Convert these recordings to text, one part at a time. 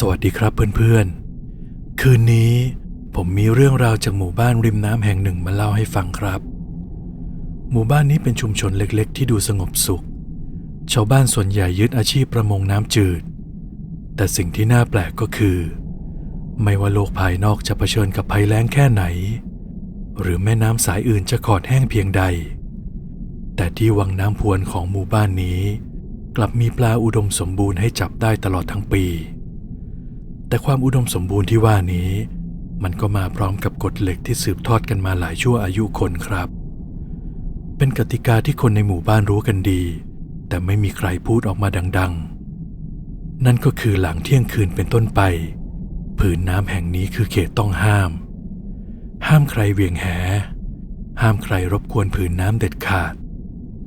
วัสดีครับเพื่อนๆคืนนี้ผมมีเรื่องราวจากหมู่บ้านริมน้ำแห่งหนึ่งมาเล่าให้ฟังครับหมู่บ้านนี้เป็นชุมชนเล็กๆที่ดูสงบสุขชาวบ้านส่วนใหญ่ยึดอาชีพประมงน้ำจืดแต่สิ่งที่น่าแปลกก็คือไม่ว่าโลกภายนอกจะเผชิญกับภัยแล้งแค่ไหนหรือแม่น้ำสายอื่นจะขอดแห้งเพียงใดแต่ที่วังน้ำพวนของหมู่บ้านนี้กลับมีปลาอุดมสมบูรณ์ให้จับได้ตลอดทั้งปีแต่ความอุดมสมบูรณ์ที่ว่านี้มันก็มาพร้อมกับกฎเหล็กที่สืบทอดกันมาหลายชั่วอายุคนครับเป็นกติกาที่คนในหมู่บ้านรู้กันดีแต่ไม่มีใครพูดออกมาดังๆนั่นก็คือหลังเที่ยงคืนเป็นต้นไปผืนน้ำแห่งนี้คือเขตต้องห้ามใครเหวี่ยงแหห้ามใครรบกวนผืนน้ำเด็ดขาด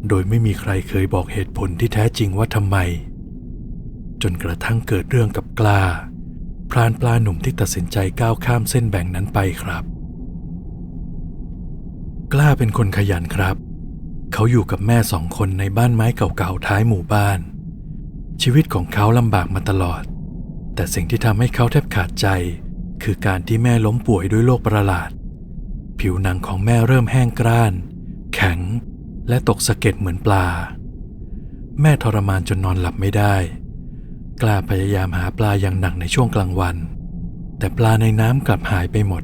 โดยไม่มีใครเคยบอกเหตุผลที่แท้จริงว่าทำไมจนกระทั่งเกิดเรื่องกับกล้าพรานปลาหนุ่มที่ตัดสินใจก้าวข้ามเส้นแบ่งนั้นไปครับกล้าเป็นคนขยันครับเขาอยู่กับแม่2 คนในบ้านไม้เก่าๆท้ายหมู่บ้านชีวิตของเขาลำบากมาตลอดแต่สิ่งที่ทำให้เขาแทบขาดใจคือการที่แม่ล้มป่วยด้วยโรคประหลาดผิวหนังของแม่เริ่มแห้งกร้านแข็งและตกสะเก็ดเหมือนปลาแม่ทรมานจนนอนหลับไม่ได้กล้าพยายามหาปลาอย่างหนักในช่วงกลางวันแต่ปลาในน้ำกลับหายไปหมด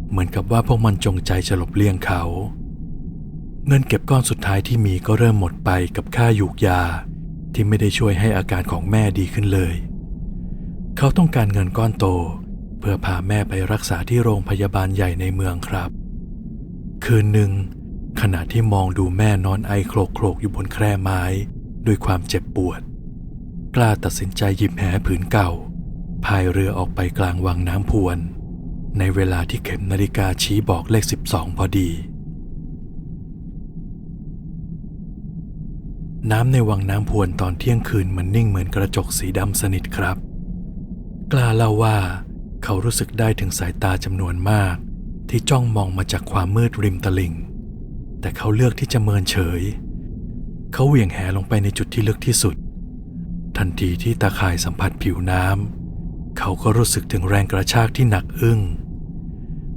เหมือนกับว่าพวกมันจงใจจะหลบเลี่ยงเขาเงินเก็บก้อนสุดท้ายที่มีก็เริ่มหมดไปกับค่ายูกยาที่ไม่ได้ช่วยให้อาการของแม่ดีขึ้นเลยเขาต้องการเงินก้อนโตเพื่อพาแม่ไปรักษาที่โรงพยาบาลใหญ่ในเมืองครับคืนหนึ่งขณะที่มองดูแม่นอนไอโคลกๆอยู่บนแคร่ไม้ด้วยความเจ็บปวดกล้าตัดสินใจหยิบแหผืนเก่าพายเรือออกไปกลางวังน้ำพวนในเวลาที่เข็มนาฬิกาชี้บอกเลข12พอดีน้ำในวังน้ำพวนตอนเที่ยงคืนมันนิ่งเหมือนกระจกสีดำสนิทครับกล้าเล่าว่าเขารู้สึกได้ถึงสายตาจำนวนมากที่จ้องมองมาจากความมืดริมตลิ่งแต่เขาเลือกที่จะเมินเฉยเขาเหวี่ยงแหลงไปในจุดที่ลึกที่สุดทันทีที่ตาข่ายสัมผัสผิวน้ำเขาก็รู้สึกถึงแรงกระชากที่หนักอึ้ง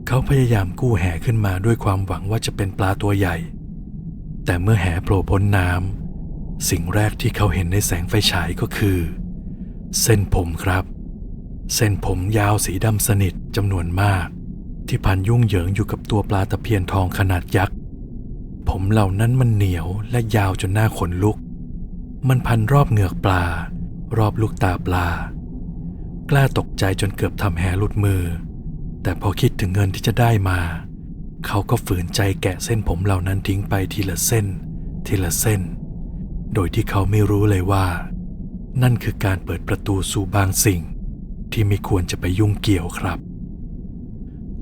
เขาพยายามกู้แหขึ้นมาด้วยความหวังว่าจะเป็นปลาตัวใหญ่แต่เมื่อแหโผล่พ้นน้ำสิ่งแรกที่เขาเห็นในแสงไฟฉายก็คือเส้นผมครับเส้นผมยาวสีดำสนิทจำนวนมากที่พันยุ่งเหยิงอยู่กับตัวปลาตะเพียนทองขนาดยักษ์ผมเหล่านั้นมันเหนียวและยาวจนหน้าขนลุกมันพันรอบเหงือกปลารอบลูกตาปลากล้าตกใจจนเกือบทำแหหลุดมือแต่พอคิดถึงเงินที่จะได้มาเขาก็ฝืนใจแกะเส้นผมเหล่านั้นทิ้งไปทีละเส้นทีละเส้นโดยที่เขาไม่รู้เลยว่านั่นคือการเปิดประตูสู่บางสิ่งที่ไม่ควรจะไปยุ่งเกี่ยวครับ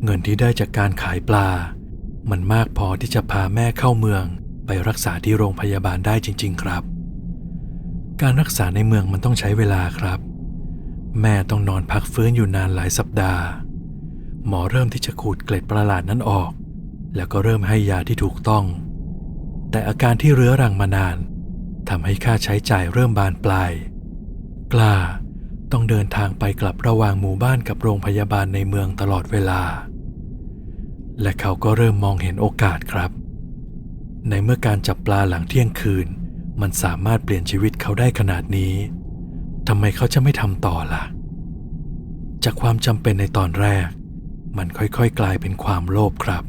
เงินที่ได้จากการขายปลามันมากพอที่จะพาแม่เข้าเมืองไปรักษาที่โรงพยาบาลได้จริงๆครับการรักษาในเมืองมันต้องใช้เวลาครับแม่ต้องนอนพักฟื้นอยู่นานหลายสัปดาห์หมอเริ่มที่จะขูดเกล็ดประหลาดนั้นออกแล้วก็เริ่มให้ยาที่ถูกต้องแต่อาการที่เรื้อรังมานานทำให้ค่าใช้จ่ายเริ่มบานปลายกล้าต้องเดินทางไปกลับระหว่างหมู่บ้านกับโรงพยาบาลในเมืองตลอดเวลาและเขาก็เริ่มมองเห็นโอกาสครับในเมื่อการจับปลาหลังเที่ยงคืนมันสามารถเปลี่ยนชีวิตเขาได้ขนาดนี้ทำไมเขาจะไม่ทำต่อล่ะจากความจำเป็นในตอนแรกมันค่อยๆกลายเป็นความโลภครับ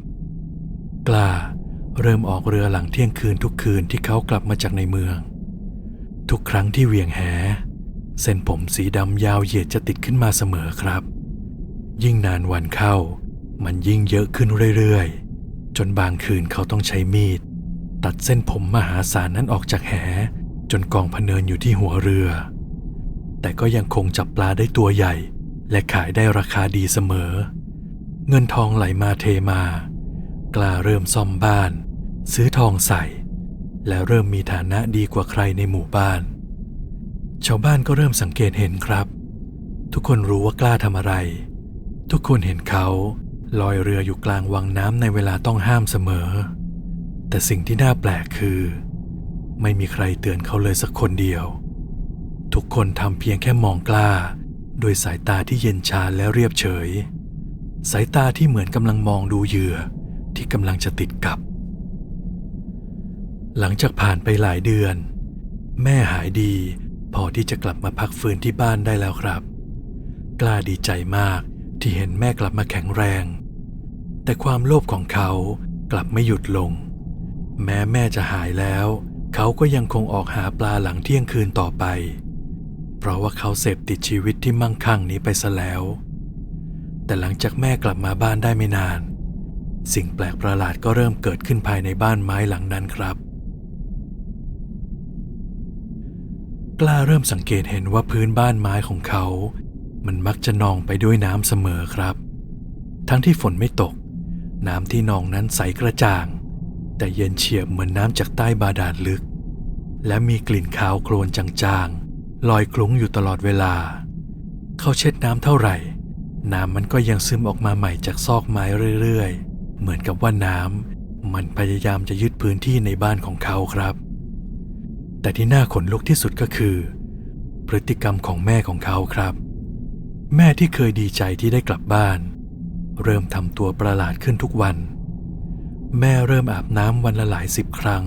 กล้าเริ่มออกเรือหลังเที่ยงคืนทุกคืนที่เขากลับมาจากในเมืองทุกครั้งที่เหวี่ยงแหเส้นผมสีดำยาวเหยียดจะติดขึ้นมาเสมอครับยิ่งนานวันเข้ามันยิ่งเยอะขึ้นเรื่อยๆจนบางคืนเขาต้องใช้มีดตัดเส้นผมมหาศาลนั้นออกจากแหจนกองพะเนินอยู่ที่หัวเรือแต่ก็ยังคงจับปลาได้ตัวใหญ่และขายได้ราคาดีเสมอเงินทองไหลมาเทมากล้าเริ่มซ่อมบ้านซื้อทองใส่และเริ่มมีฐานะดีกว่าใครในหมู่บ้านชาวบ้านก็เริ่มสังเกตเห็นครับทุกคนรู้ว่ากล้าทำอะไรทุกคนเห็นเขาลอยเรืออยู่กลางวังน้ำในเวลาต้องห้ามเสมอแต่สิ่งที่น่าแปลกคือไม่มีใครเตือนเขาเลยสักคนเดียวทุกคนทำเพียงแค่มองกล้า ด้วยสายตาที่เย็นชาและเรียบเฉยสายตาที่เหมือนกำลังมองดูเหยื่อที่กำลังจะติดกับหลังจากผ่านไปหลายเดือนแม่หายดีพอที่จะกลับมาพักฟื้นที่บ้านได้แล้วครับกล้าดีใจมากที่เห็นแม่กลับมาแข็งแรงแต่ความโลภของเขากลับไม่หยุดลงแม้แม่จะหายแล้วเขาก็ยังคงออกหาปลาหลังเที่ยงคืนต่อไปเพราะว่าเขาเสพติดชีวิตที่มั่งคั่งนี้ไปซะแล้วแต่หลังจากแม่กลับมาบ้านได้ไม่นานสิ่งแปลกประหลาดก็เริ่มเกิดขึ้นภายในบ้านไม้หลังนั้นครับกล้าเริ่มสังเกตเห็นว่าพื้นบ้านไม้ของเขามันมักจะนองไปด้วยน้ำเสมอครับทั้งที่ฝนไม่ตกน้ำที่นองนั้นใสกระจ่างแต่เย็นเฉียบเหมือนน้ำจากใต้บาดาลลึกและมีกลิ่นคาวโคลนจางๆลอยคลุ้งอยู่ตลอดเวลาเขาเช็ดน้ำเท่าไหร่น้ำมันก็ยังซึมออกมาใหม่จากซอกไม้เรื่อยๆเหมือนกับว่าน้ำมันพยายามจะยึดพื้นที่ในบ้านของเขาครับแต่ที่น่าขนลุกที่สุดก็คือพฤติกรรมของแม่ของเขาครับแม่ที่เคยดีใจที่ได้กลับบ้านเริ่มทำตัวประหลาดขึ้นทุกวันแม่เริ่มอาบน้ำวันละหลาย10 ครั้ง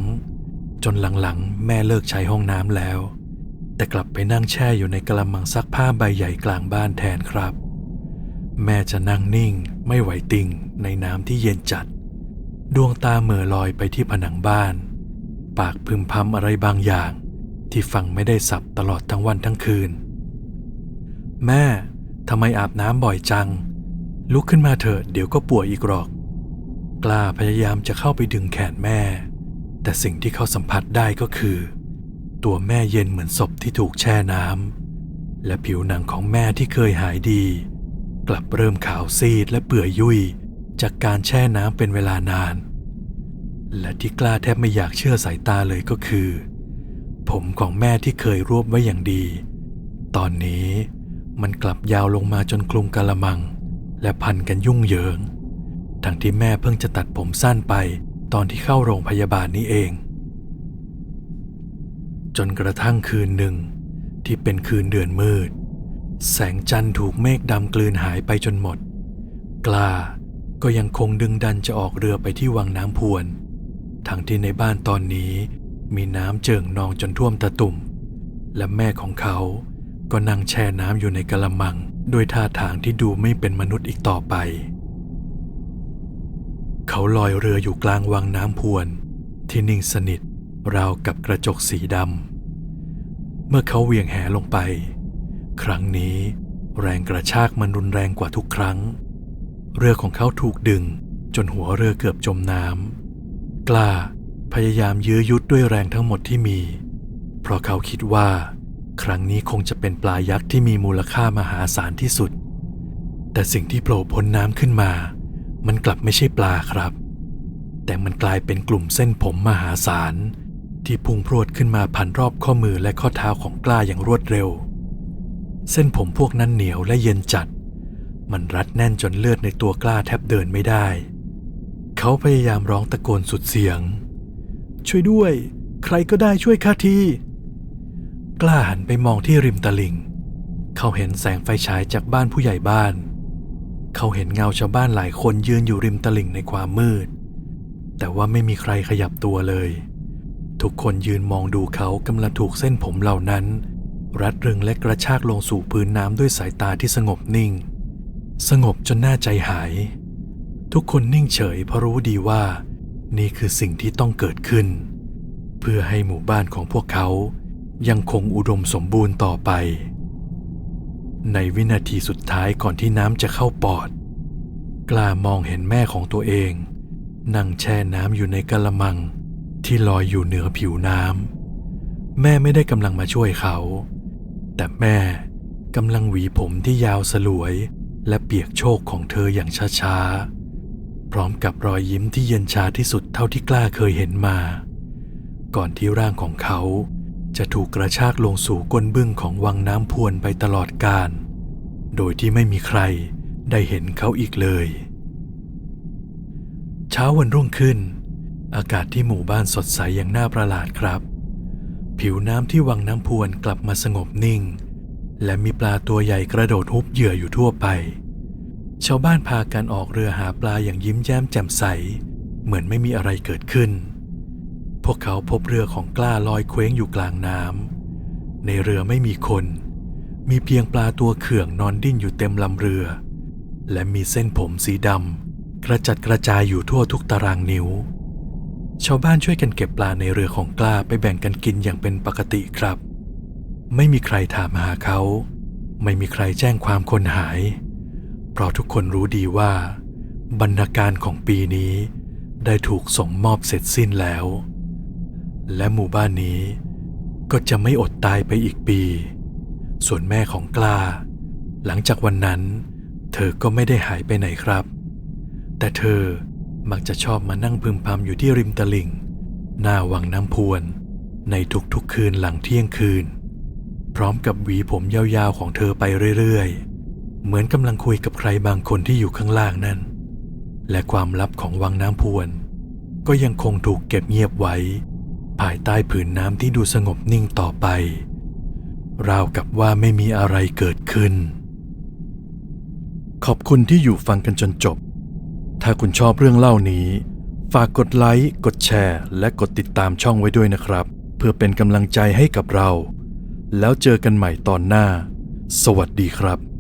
จนหลังๆแม่เลิกใช้ห้องน้ำแล้วแต่กลับไปนั่งแช่อยู่ในกระมังซักผ้าใบใหญ่กลางบ้านแทนครับแม่จะนั่งนิ่งไม่ไหวติงในน้ำที่เย็นจัดดวงตาเหม่อลอยไปที่ผนังบ้านปากพึมพำอะไรบางอย่างที่ฟังไม่ได้สับตลอดทั้งวันทั้งคืนแม่ทำไมอาบน้ำบ่อยจังลุกขึ้นมาเถอะเดี๋ยวก็ป่วยอีกหรอกกล้าพยายามจะเข้าไปดึงแขนแม่แต่สิ่งที่เขาสัมผัสได้ก็คือตัวแม่เย็นเหมือนศพที่ถูกแช่น้ำและผิวหนังของแม่ที่เคยหายดีกลับเริ่มขาวซีดและเปื่อยยุ่ยจากการแช่น้ำเป็นเวลานานและที่กล้าแทบไม่อยากเชื่อสายตาเลยก็คือผมของแม่ที่เคยรวบไว้อย่างดีตอนนี้มันกลับยาวลงมาจนคลุมกะละมังและพันกันยุ่งเหยิงทั้งที่แม่เพิ่งจะตัดผมสั้นไปตอนที่เข้าโรงพยาบาลนี้เองจนกระทั่งคืนหนึ่งที่เป็นคืนเดือนมืดแสงจันทร์ถูกเมฆดำกลืนหายไปจนหมดกล้าก็ยังคงดึงดันจะออกเรือไปที่วังน้ำพวนทั้งที่ในบ้านตอนนี้มีน้ำเจิ่งนองจนท่วมตะตุ่มและแม่ของเขาก็นั่งแช่น้ำอยู่ในกะละมังด้วยท่าทางที่ดูไม่เป็นมนุษย์อีกต่อไปเขาลอยเรืออยู่กลางวังน้ำพวนที่นิ่งสนิทราวกับกระจกสีดำเมื่อเขาเหวี่ยงแหลงไปครั้งนี้แรงกระชากมันรุนแรงกว่าทุกครั้งเรือของเขาถูกดึงจนหัวเรือเกือบจมน้ำกล้าพยายามยื้อยุดด้วยแรงทั้งหมดที่มีเพราะเขาคิดว่าครั้งนี้คงจะเป็นปลายักษ์ที่มีมูลค่ามหาศาลที่สุดแต่สิ่งที่โผล่พ้นน้ำขึ้นมามันกลับไม่ใช่ปลาครับแต่มันกลายเป็นกลุ่มเส้นผมมหาศาลที่พุ่งพรวดขึ้นมาพันรอบข้อมือและข้อเท้าของกล้าอย่างรวดเร็วเส้นผมพวกนั้นเหนียวและเย็นจัดมันรัดแน่นจนเลือดในตัวกล้าแทบเดินไม่ได้เขาพยายามร้องตะโกนสุดเสียงช่วยด้วยใครก็ได้ช่วยข้าทีกล้าหันไปมองที่ริมตลิ่งเขาเห็นแสงไฟฉายจากบ้านผู้ใหญ่บ้านเขาเห็นเงาชาวบ้านหลายคนยืนอยู่ริมตลิ่งในความมืดแต่ว่าไม่มีใครขยับตัวเลยทุกคนยืนมองดูเขากำลังถูกเส้นผมเหล่านั้นรัดรึงและกระชากลงสู่พื้นน้ำด้วยสายตาที่สงบนิ่งสงบจนน่าใจหายทุกคนนิ่งเฉยเพราะรู้ดีว่านี่คือสิ่งที่ต้องเกิดขึ้นเพื่อให้หมู่บ้านของพวกเขายังคงอุดมสมบูรณ์ต่อไปในวินาทีสุดท้ายก่อนที่น้ำจะเข้าปอดกล้ามองเห็นแม่ของตัวเองนั่งแช่น้ำอยู่ในกะละมังที่ลอยอยู่เหนือผิวน้ำแม่ไม่ได้กำลังมาช่วยเขาแต่แม่กำลังหวีผมที่ยาวสลวยและเปียกโชกของเธออย่างช้าๆพร้อมกับรอยยิ้มที่เย็นชาที่สุดเท่าที่กล้าเคยเห็นมาก่อนที่ร่างของเขาจะถูกกระชากลงสู่ก้นบึ้งของวังน้ำพวนไปตลอดกาลโดยที่ไม่มีใครได้เห็นเขาอีกเลยเช้าวันรุ่งขึ้นอากาศที่หมู่บ้านสดใสอย่างน่าประหลาดครับผิวน้ำที่วังน้ำพวนกลับมาสงบนิ่ง และมีปลาตัวใหญ่กระโดดฮุบเหยื่ออยู่ทั่วไปชาวบ้านพากันออกเรือหาปลาอย่างยิ้มแย้มแจ่มใสเหมือนไม่มีอะไรเกิดขึ้นพวกเขาพบเรือของกล้าลอยเคว้งอยู่กลางน้ำในเรือไม่มีคนมีเพียงปลาตัวเขื่องนอนดิ้นอยู่เต็มลำเรือและมีเส้นผมสีดำกระจัดกระจายอยู่ทั่วทุกตารางนิ้วชาวบ้านช่วยกันเก็บปลาในเรือของกล้าไปแบ่งกันกินอย่างเป็นปกติครับไม่มีใครถามหาเขาไม่มีใครแจ้งความคนหายเพราะทุกคนรู้ดีว่าบรรณาการของปีนี้ได้ถูกส่งมอบเสร็จสิ้นแล้วและหมู่บ้านนี้ก็จะไม่อดตายไปอีกปีส่วนแม่ของกล้าหลังจากวันนั้นเธอก็ไม่ได้หายไปไหนครับแต่เธอมักจะชอบมานั่งพึมพำอยู่ที่ริมตลิ่งหน้าวังน้ำพวนในทุกๆคืนหลังเที่ยงคืนพร้อมกับหวีผมยาวๆของเธอไปเรื่อยๆเหมือนกำลังคุยกับใครบางคนที่อยู่ข้างล่างนั่นและความลับของวังน้ำพวนก็ยังคงถูกเก็บเงียบไว้ภายใต้ผืนน้ำที่ดูสงบนิ่งต่อไปราวกับว่าไม่มีอะไรเกิดขึ้นขอบคุณที่อยู่ฟังกันจนจบถ้าคุณชอบเรื่องเล่านี้ฝากกดไลค์กดแชร์และกดติดตามช่องไว้ด้วยนะครับเพื่อเป็นกำลังใจให้กับเราแล้วเจอกันใหม่ตอนหน้าสวัสดีครับ